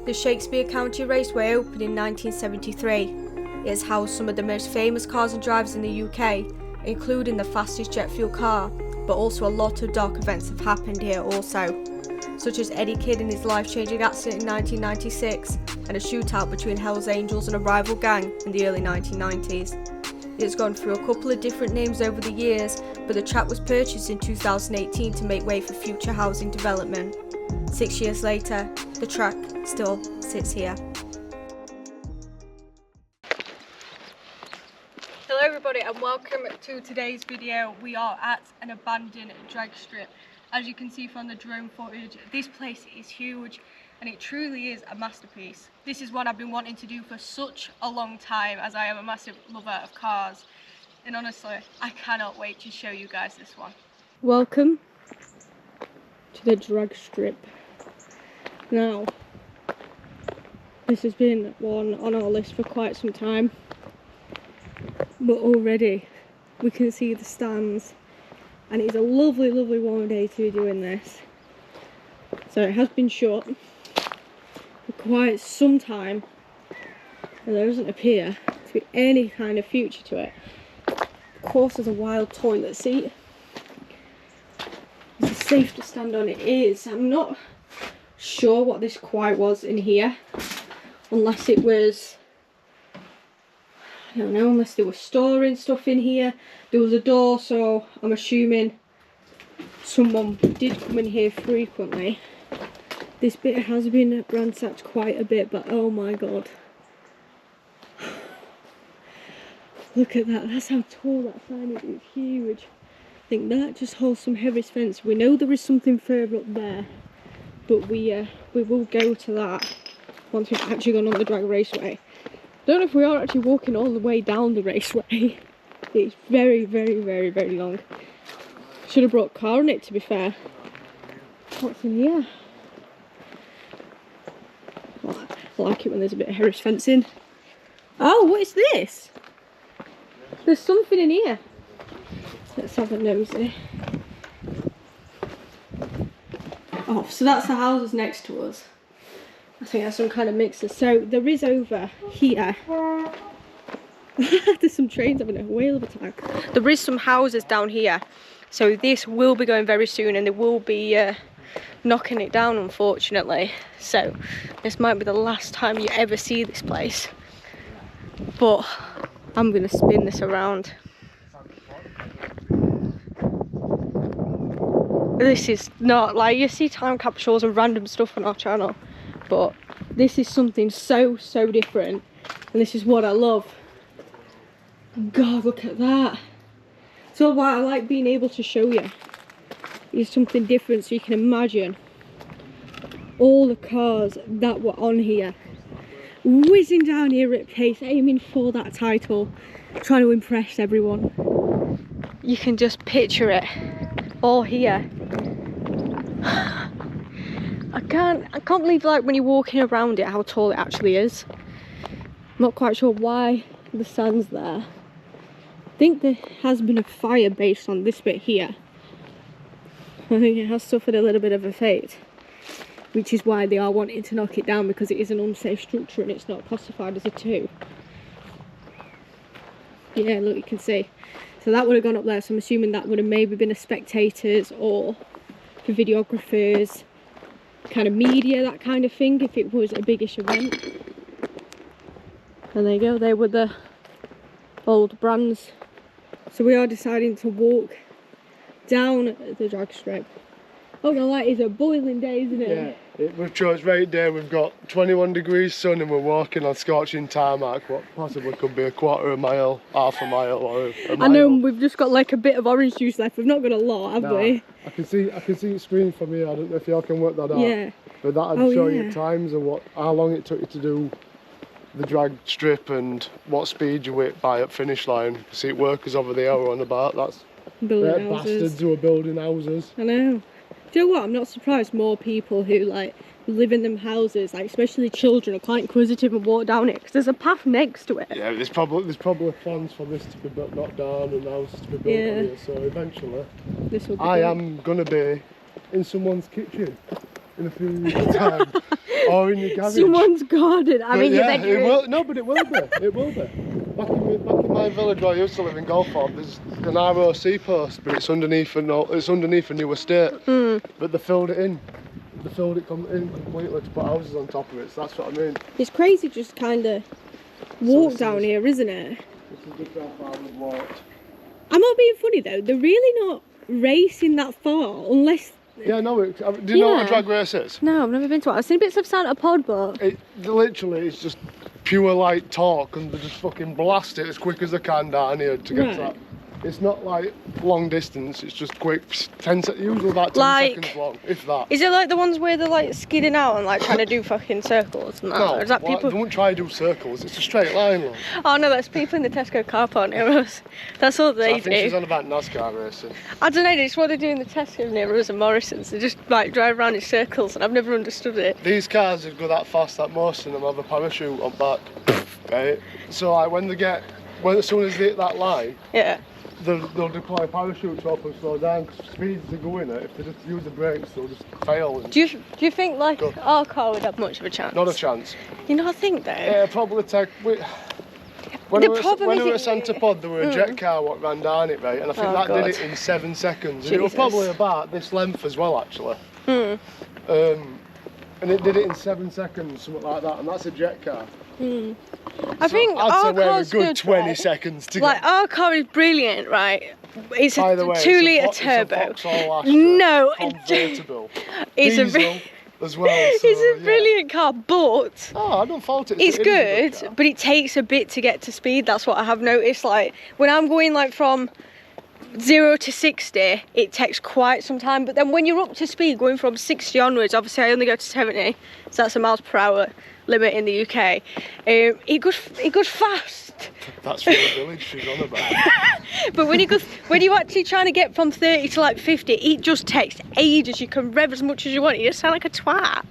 The Shakespeare County Raceway opened in 1973. It has housed some of the most famous cars and drivers in the UK, including the fastest jet fuel car, but also a lot of dark events have happened here also, such as Eddie Kidd and his life-changing accident in 1996, and a shootout between Hell's Angels and a rival gang in the early 1990s. It has gone through a couple of different names over the years, but the track was purchased in 2018 to make way for future housing development. 6 years later, the track still sits here. Hello everybody and welcome to today's video. We are at an abandoned drag strip. As you can see from the drone footage, this place is huge and it truly is a masterpiece. This is what I've been wanting to do for such a long time, as I am a massive lover of cars, and honestly I cannot wait to show you guys this one. Welcome to the drag strip. Now, this has been one on our list for quite some time, but already we can see the stands and it's a lovely warm day to be doing this. So it has been shut for quite some time and there doesn't appear to be any kind of future to it. Of course there's a wild toilet seat. Is it safe to stand on? It is. I'm not sure what this quite was in here, unless it was, I don't know, unless they were storing stuff in here. There was a door, so I'm assuming someone did come in here frequently. This bit has been ransacked quite a bit, but oh my god, look at that. That's how tall that sign is. It's huge. I think that just holds some heavy fence. We know there is something further up there, but we will go to that once we've actually gone on the drag raceway. Don't know if we are actually walking all the way down the raceway. It's very long. Should have brought a car on it, to be fair. What's in here? Oh, I like it when there's a bit of Harris fencing. Oh, what is this? There's something in here. Let's have a nosy. Oh, so that's the houses next to us. I think that's some kind of mixer. So there is over here. There's some trains having a whale of a time. There is some houses down here. So this will be going very soon and they will be knocking it down, unfortunately. So this might be the last time you ever see this place. But I'm going to spin this around. This is not like, you see time capsules and random stuff on our channel, but this is something so different, and this is what I love. God, look at that. So what I like being able to show you is something different, so you can imagine all the cars that were on here, whizzing down here at pace, aiming for that title, trying to impress everyone. You can just picture it all here. I can't believe, like, when you're walking around it, how tall it actually is. I'm not quite sure why the sand's there. I think there has been a fire based on this bit here. I think it has suffered a little bit of a fate, which is why they are wanting to knock it down, because it is an unsafe structure and it's not classified as a 2. Yeah, look, you can see. So that would have gone up there, so I'm assuming that would have maybe been a spectators or for videographers, kind of media, that kind of thing, if it was a biggish event. And there you go, they were the old brands. So we are deciding to walk down the drag strip. Oh no, that is a boiling day, isn't it? Yeah, we've chose right there. We've got 21 degrees sun and we're walking on scorching tarmac, what possibly could be a quarter of a mile, half a mile, or a mile. I know, we've just got like a bit of orange juice left. We've not got a lot, have we? I can see it screen from here. I don't know if y'all can work that out. Yeah. But that'd show you times and how long it took you to do the drag strip and what speed you went by at finish line. See workers over there are on about. That's building houses. Bastards who are building houses. I know. Do you know what? I'm not surprised more people who like live in them houses, like especially children, are quite inquisitive and walk down it, because there's a path next to it. Yeah, there's probably plans for this to be knocked down and houses to be built on it. So eventually, this will be I am gonna be in someone's kitchen. in a few years' time. Or in your garage. Someone's garden. I mean, yeah, your bedroom. it will. No, but it will be. It will be. Back in my village where I used to live in Golford, there's an ROC post, but it's underneath a new estate. But they filled it in. They filled it in completely to put houses on top of it. So that's what I mean. It's crazy just kind of walk down here, isn't it? This is just how far we've walked. I'm not being funny though. They're really not racing that far unless. Yeah, no. Do you know what a drag race is? No, I've never been to one. I've seen bits of Santa Pod, but It literally is just pure like torque, and they just fucking blast it as quick as they can down here to get to that. It's not like long distance, it's just quick, usually about 10 seconds long, if that. Is it like the ones where they're like skidding out and like trying to do fucking circles and that? No, or is that people? they won't try to do circles, it's a straight line. Like. Oh no, that's people in the Tesco car park near us. That's all they I think do. she's on about NASCAR racing. I don't know, it's what they do in the Tesco near us and Morrison's. They just like drive around in circles and I've never understood it. These cars that go that fast that most of them have a parachute on back, right? So like as soon as they hit that line, Yeah. they'll deploy a parachute to help them slow down, because speeds to go in it, if they just use the brakes they'll just fail. Do you think like our car would have much of a chance? Not a chance. You know, I think though. Yeah, probably take. When we were at Santa Pod, there were a jet car what ran down it, right? And I think that did it in 7 seconds. And it was probably about this length as well, actually. And it did it in 7 seconds, something like that, and that's a jet car. I think I'd say our we're a car's good good, 20 right? seconds to Like get. our car is brilliant, right? It's a By the way, 2-litre turbo. It's a Vauxhall Astra No, convertible. it's Diesel as well. So, it's a brilliant car, but Oh, I don't fault it. it's It is a good, car. but it takes a bit to get to speed. That's what I have noticed. Like when I'm going like from 0 to 60, it takes quite some time. But then when you're up to speed, going from 60 onwards, obviously I only go to 70, so that's a miles per hour limit in the UK. It goes fast. That's from the village she's on about. But when you're actually trying to get from 30 to like 50, it just takes ages. You can rev as much as you want. You just sound like a twat.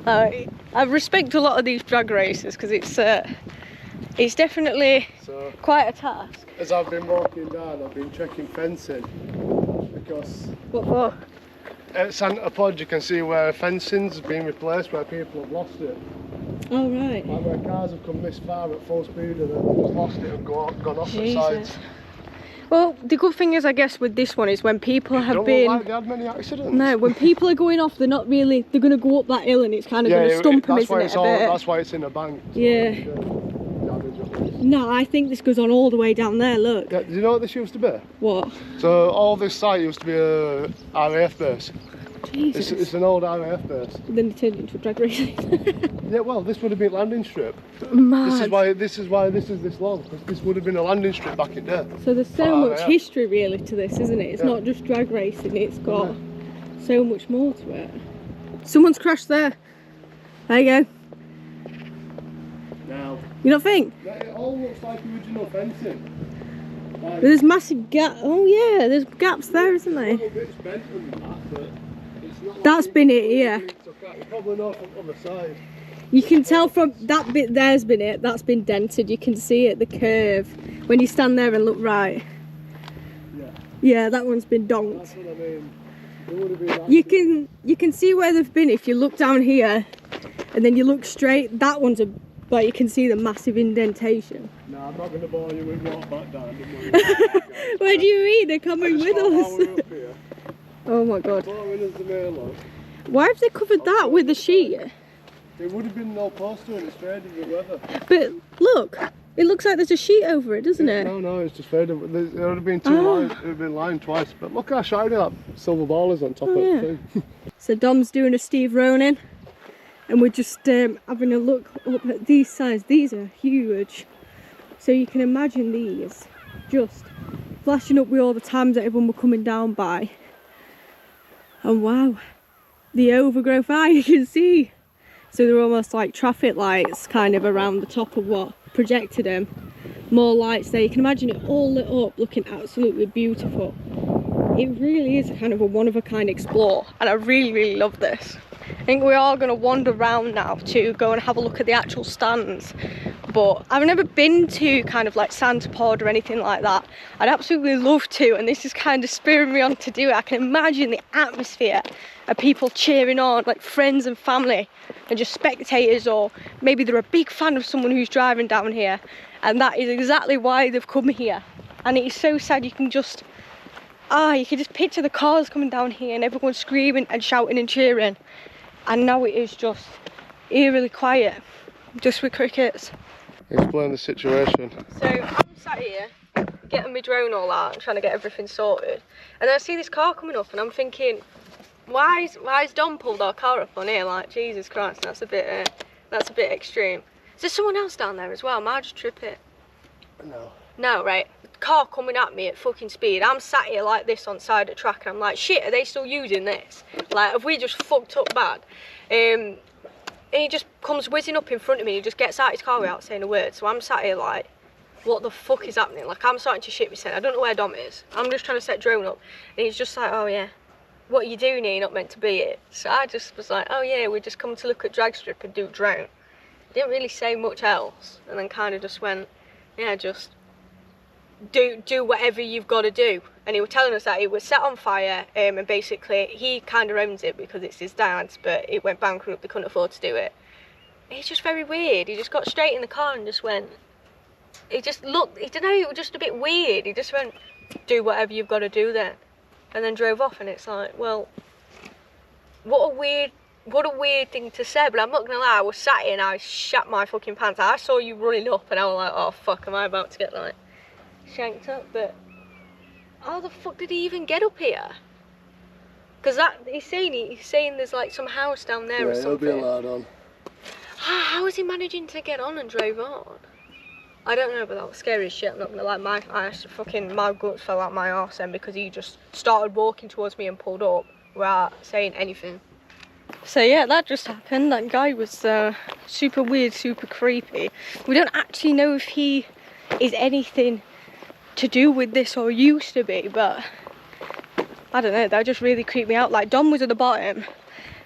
I respect a lot of these drag races because it's definitely quite a task. As I've been walking down, I've been checking fencing because What for? at Santa Pod you can see where fencing's been replaced, where people have lost it. Oh right. Like where cars have come this far at full speed and then they've just lost it and gone off the sides. Well, the good thing is, I guess, with this one is when people have Don't been. look like they had many accidents. No, when people are going off, they're not really. They're going to go up that hill and it's kind of going to stump them, isn't it? That's why it's in a bank. So Yeah. No, I think this goes on all the way down there. Look. Yeah, do you know what this used to be? What? So all this site used to be a RAF base. Jesus. It's an old RAF base. Then they turned it into a drag race. Yeah, well, this would have been landing strip. Mad. This is why this is this long, because this would have been a landing strip back in there. So there's so Oh, much yeah. history really to this, isn't it? It's not just drag racing, it's got so much more to it. Someone's crashed there. There you go. Now, You don't think? it all looks like original fencing. Like, There's massive gaps. Oh yeah, there's gaps there, isn't a there? little bit's bent and that, but it's not like That's been it, yeah. it's probably not from the other side. You can tell from that bit there's been it, that's been dented. You can see it, the curve. When you stand there and look right. Yeah, Yeah, that one's been donked. that's what I mean. It would have been You can see where they've been if you look down here and then you look straight. That one's but you can see the massive indentation. No, I'm not going to bore you with walk back down. Don't worry. Where do you mean? They're coming with While we're us. up here, Oh my god. boring as the mail look. Why have they covered that with the sheet? It would have been no poster and it's faded with weather. But look, it looks like there's a sheet over it, doesn't it? No, it's just faded. There would have been two lines. It would have been lined twice. But look how shiny that silver ball is on top of the thing. So Dom's doing a Steve Ronin. And we're just having a look up at these signs. These are huge. So you can imagine these just flashing up with all the times that everyone were coming down by. And wow, the overgrowth you can see. So they're almost like traffic lights kind of around the top of what projected them. More lights there. You can imagine it all lit up, looking absolutely beautiful. It really is kind of a one-of-a-kind explore. And I really, really love this. I think we are going to wander around now to go and have a look at the actual stands. but I've never been to kind of like Santa Pod or anything like that. I'd absolutely love to, and this is kind of spurring me on to do it. I can imagine the atmosphere of people cheering on, like friends and family and just spectators, or maybe they're a big fan of someone who's driving down here, and that is exactly why they've come here. And it is so sad. You can just picture the cars coming down here and everyone screaming and shouting and cheering, and now it is just eerily quiet, just with crickets. Explain the situation. So I'm sat here getting my drone all out and trying to get everything sorted, and then I see this car coming up and I'm thinking, why's Dom pulled our car up on here? Like, Jesus Christ, that's a bit extreme. Is there someone else down there as well? Am I just tripping? No, right. Car coming at me at fucking speed. I'm sat here like this on side of the track, and I'm like, shit, are they still using this? Like, have we just fucked up bad? And he just comes whizzing up in front of me. He just gets out his car without saying a word. So I'm sat here like, what the fuck is happening? Like, I'm starting to shit myself. I don't know where Dom is. I'm just trying to set drone up, and he's just like, oh yeah, what are you doing here? You're not meant to be here. So I just was like, oh yeah, we just come to look at drag strip and do drone. Didn't really say much else, and then kind of just went, yeah, just do whatever you've got to do. And he was telling us that it was set on fire, and basically he kind of owns it because it's his dad's, but it went bankrupt, they couldn't afford to do it. It's just very weird. He just got straight in the car and just went, he just looked, I don't know, it was just a bit weird. He just went, do whatever you've got to do then, and then drove off. And it's like, well, what a weird thing to say. But I'm not gonna lie, I was sat here and I shat my fucking pants. I saw you running up and I was like, oh fuck, am I about to get like shanked up? But how the fuck did he even get up here? Because that he's saying there's like some house down there or something. Yeah, he'll be allowed on. How is he managing to get on and drove on? I don't know, but that was scary as shit. I'm not gonna lie, my guts fell out my arse then, because he just started walking towards me and pulled up without saying anything. So yeah, that just happened. That guy was super weird, super creepy. We don't actually know if he is anything to do with this or used to be, but I don't know, that just really creeped me out. Like, Dom was at the bottom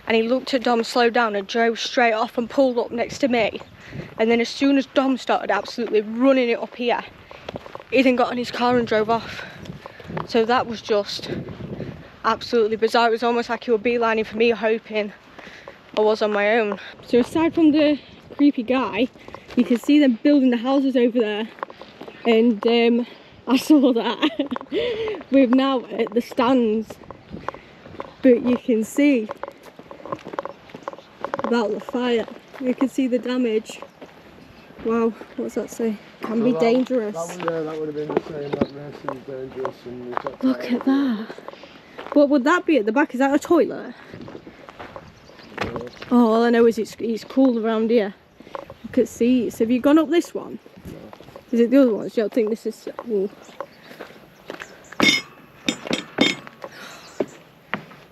and he looked at Dom, slowed down and drove straight off and pulled up next to me. And then as soon as Dom started absolutely running it up here, he then got in his car and drove off. So that was just absolutely bizarre. It was almost like he was beelining for me, hoping I was on my own. So aside from the creepy guy, you can see them building the houses over there, and I saw that we're now at the stands, but you can see about the fire, you can see the damage. Wow, what's that say? Can be dangerous. That would have been the same, that racing is dangerous. And look at that. What would that be at the back? Is that a toilet? Yeah. Oh, all I know is it's cool around here. Look at seats. Have you gone up this one? No. Is it the other ones? You don't think this is... Ooh.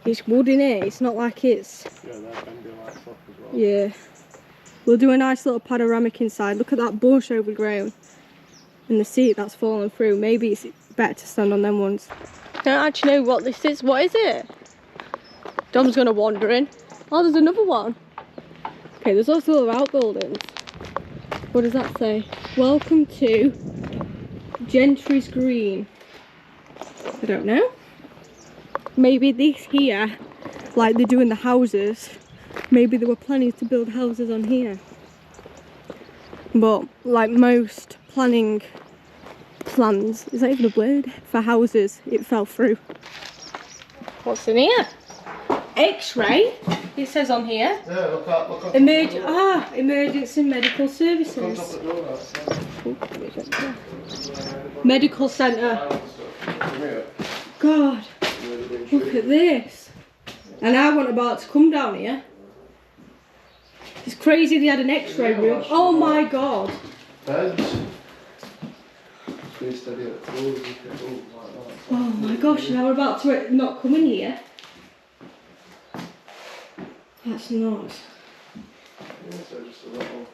It's wood in it. It's not like it's... Yeah, that can be like fuck as well. Yeah. We'll do a nice little panoramic inside. Look at that bush overgrown. And the seat that's fallen through. Maybe it's better to stand on them ones. I don't actually know what this is. What is it? Dom's gonna wander in. Oh, there's another one. Okay, there's also other outbuildings. What does that say? Welcome to Gentry's Green. I don't know. Maybe this here, like they're doing the houses, maybe they were planning to build houses on here. But like most planning plans, is that even a word? For houses, it fell through. What's in here? X-ray, it says on here. Yeah, look at Emergency medical services. Medical centre. God, look at this. And I wasn't about to come down here. It's crazy they had an X-ray room. Oh my God. Oh my gosh, now we're about to not come in here. That's nuts. Yeah, so just a little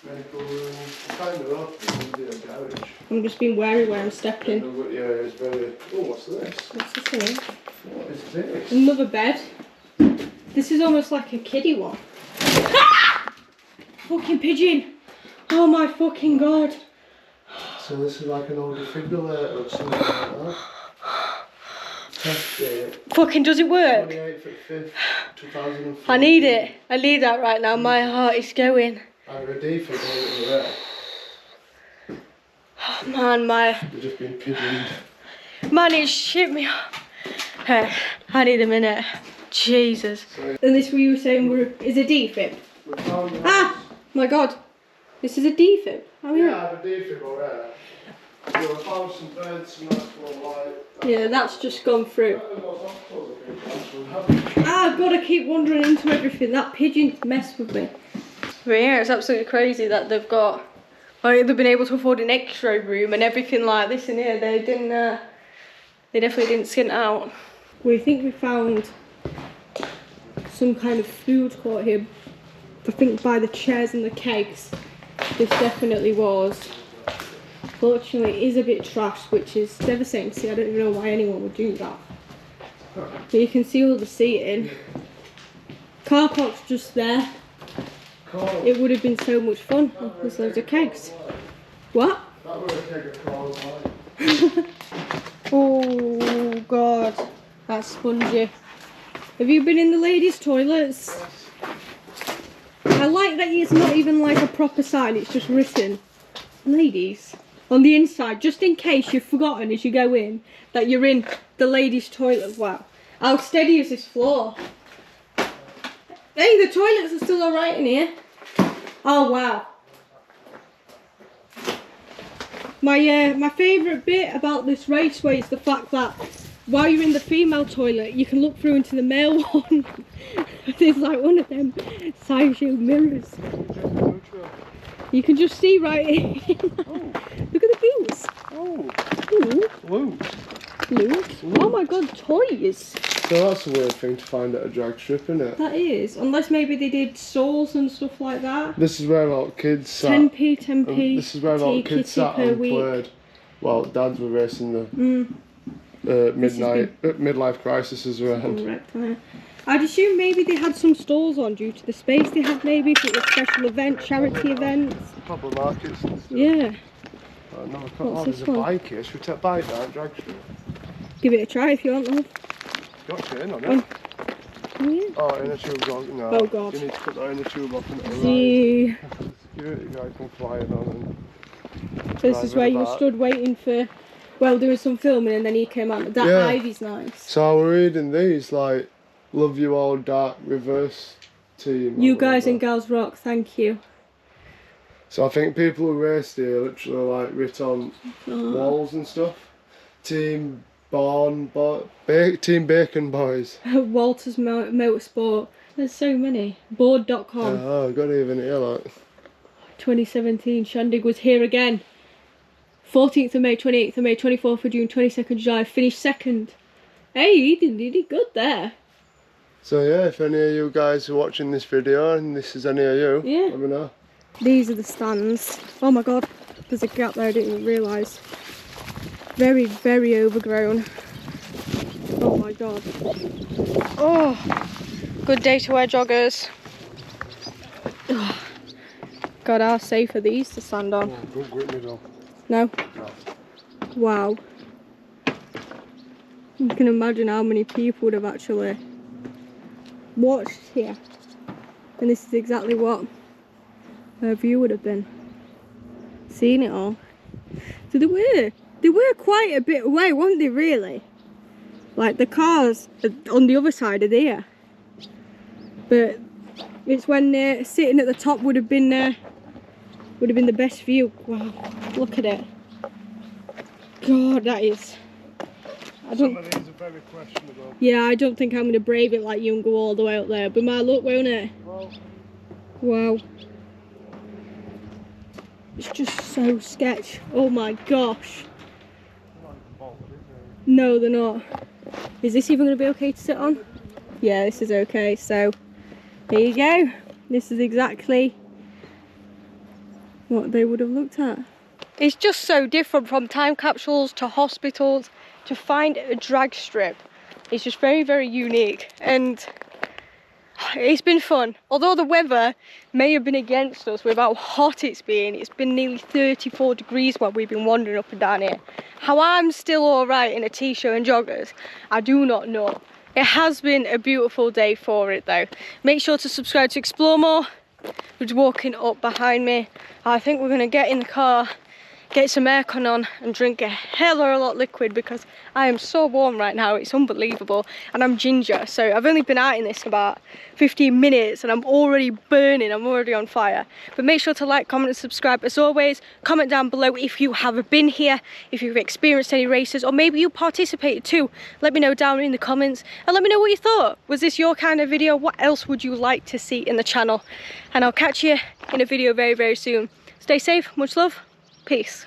medical room, kind of open, a garage. I'm just being wary where I'm stepping. Yeah, it's very... Oh, what's this? What's this here? What is this? Another bed. This is almost like a kiddie one. Fucking pigeon. Oh my fucking god. So this is like an old defibrillator or something like that. Test date. Fucking does it work? 28th of 5th, 2004. I need it. I need that right now. My heart is going. Either a defibrillator or there. Oh man, They've just been pigeoned. man, it shit me up. Hey, I need a minute. Jesus. Sorry. And this what you were saying is a defib? Ah! My god. This is a defib? Oh, yeah, I have a defib already. So I found some birds, some nice light. Yeah, that's just gone through. I've got to keep wandering into everything. That pigeon messed with me. But yeah, it's absolutely crazy that they've got, like, they've been able to afford an X-ray room and everything like this in here. They didn't, they definitely didn't skint out. We think we found some kind of food court here. I think by the chairs and the kegs. This definitely was. Fortunately, it is a bit trashed, which is devastating to see. I don't even know why anyone would do that. But you can see all the seating. Car park's just there. It would have been so much fun. There's loads of kegs. What? That was a keg of cold. Oh god, that's spongy. Have you been in the ladies' toilets? I like that it's not even like a proper sign, it's just written ladies on the inside, just in case you've forgotten as you go in that you're in the ladies' toilet. Wow, how steady is this floor? Hey, the toilets are still alright in here. Oh wow. My favourite bit about this raceway is the fact that while you're in the female toilet, you can look through into the male one. There's like one of them side view mirrors. You can just see right in. Oh. Look at the views. Oh. Ooh. Loot. Loot. Oh my god, toys. So that's a weird thing to find at a drag strip, isn't it? That is. Unless maybe they did stalls and stuff like that. This is where our kids sat. 10p, 10p. This is where our kids sat and played. Well, dads were racing the midlife crisis around. I'd assume maybe they had some stalls on due to the space they had, maybe if it was special events, charity events. Proper markets and stuff. Yeah. Oh, no, I can't. Oh, there's a bike here. Should we take a bike down drag strip? Give it a try if you want, love. Got chain on it. Oh yeah. Oh, in the tube lock. No. Oh god. You need to put that in the tube lock and it'll See. Security guy come flying on and this is where you stood waiting for, well, doing some filming, and then he came out. That ivy's nice. So I was reading these, like, love you all, dark reverse team. You guys and gals rock, thank you. So I think people who raced here literally like writ on walls and stuff. Team Team Bacon Boys. Walters Motorsport. There's so many. Board.com. Oh, got even here, like. 2017, Shandig was here again. 14th of May, 28th of May, 24th of June, 22nd of July, finished second. Hey, he did good there. So yeah, if any of you guys are watching this video and this is any of you, let me know. These are the stands. Oh my god, there's a gap there I didn't even realise. Very, very overgrown. Oh my god. Oh, good day to wear joggers. Oh. God, how safe are these to stand on? Oh, don't grip me though. No? No. Wow. You can imagine how many people would have actually watched here. And this is exactly what their view would have been. Seeing it all. So they were quite a bit away, weren't they, really? Like the cars on the other side of there. But it's when sitting at the top would have been the best view. Wow, look at it. God, that is. Some of these are very questionable. Yeah, I don't think I'm going to brave it like you and go all the way up there. But my luck, won't it? Well, wow. It's just so sketch. Oh my gosh. No, they're not. Is this even going to be okay to sit on? Yeah, this is okay. So, here you go. This is exactly what they would have looked at. It's just so different from time capsules to hospitals to find a drag strip. It's just very, very unique. And It's been fun. Although the weather may have been against us with how hot it's been nearly 34 degrees while we've been wandering up and down here. How I'm still alright in a t-shirt and joggers, I do not know. It has been a beautiful day for it though. Make sure to subscribe to explore more. Who's walking up behind me. I think we're gonna get in the car, get some aircon on and drink a hell of a lot of liquid because I am so warm right now, it's unbelievable. And I'm ginger, so I've only been out in this about 15 minutes and I'm already burning, I'm already on fire. But make sure to like, comment and subscribe as always. Comment down below if you have been here, if you've experienced any races, or maybe you participated too. Let me know down in the comments and let me know what you thought. Was this your kind of video? What else would you like to see in the channel? And I'll catch you in a video very, very soon. Stay safe, much love. Peace.